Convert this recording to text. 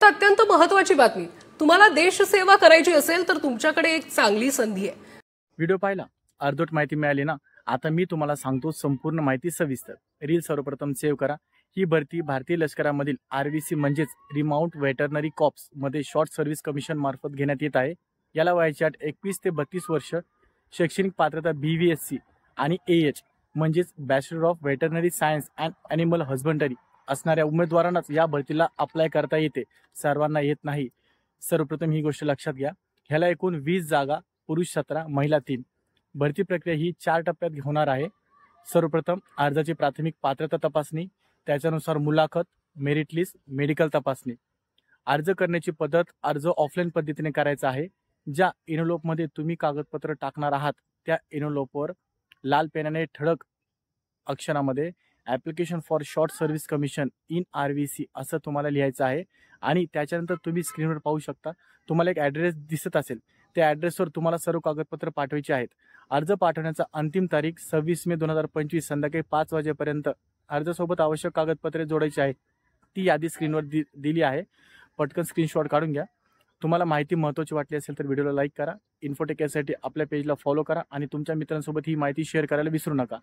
तर अत्यंत महत्त्वाची बातमी, तुम्हाला देशसेवा करायची असेल तर तुमच्याकडे एक चांगली संधी आहे। व्हिडिओ पाहिला, अर्धवट माहिती मिळाली ना? आता मी तुम्हाला सांगतो संपूर्ण माहिती सविस्तर। रील सर्वप्रथम सेव्ह करा। ही भरती भारतीय लष्करामधील आरव्हीसी म्हणजेच रिमाउंट वेटरनरी कॉप्स मध्ये शॉर्ट सर्व्हिस कमिशन मार्फत घेण्यात येत आहे। याला वयाची अट 21 ते 32 वर्ष, शैक्षणिक पात्रता BVSC आणि AH म्हणजेच bachelor of veterinary science and animal husbandry असणाऱ्या उमेदवारांनाच या भरतीला अप्लाय करता येते, सर्वांना येत नाही। सर्वप्रथम ही गोष्ट लक्षात घ्या। ह्याला एकूण 20 जागा, पुरुष 17, महिला 3। भरती प्रक्रिया ही 4 टप्प्यात होणार आहे। सर्वप्रथम अर्जाची प्राथमिक पात्रता तपासणी, त्याच्यानुसार मुलाखत, मेरिट लिस्ट, मेडिकल तपासणी। अर्ज करण्याची पद्धत, अर्ज ऑफलाईन पद्धतीने करायचा आहे। ज्या एनव्हलपमध्ये तुम्ही कागदपत्र टाकणार आहात त्या एनव्हलपवर लाल पेनाने ठळक अक्षरामध्ये application for short service commission in RVC असं तुम्हाला लिहायचं आहे। आणि त्याच्यानंतर तुम्ही स्क्रीनवर पाहू शकता, तुम्हाला एक ॲड्रेस दिसत असेल, त्या ॲड्रेसवर तुम्हाला सर्व कागदपत्र पाठवायची आहेत। अर्ज पाठवण्याचा अंतिम तारीख 26 मे 2025 संध्याकाळी 5 वाजेपर्यंत। अर्जासोबत आवश्यक कागदपत्रे जोडायची आहेत, ती यादी स्क्रीनवर दिली आहे। पटकन स्क्रीनशॉट काढून घ्या। तुम्हाला माहिती महत्त्वाची वाटली असेल तर व्हिडिओला लाईक करा, इन्फोटेक यासाठी आपल्या पेजला फॉलो करा आणि तुमच्या मित्रांसोबत ही माहिती शेअर करायला विसरू नका।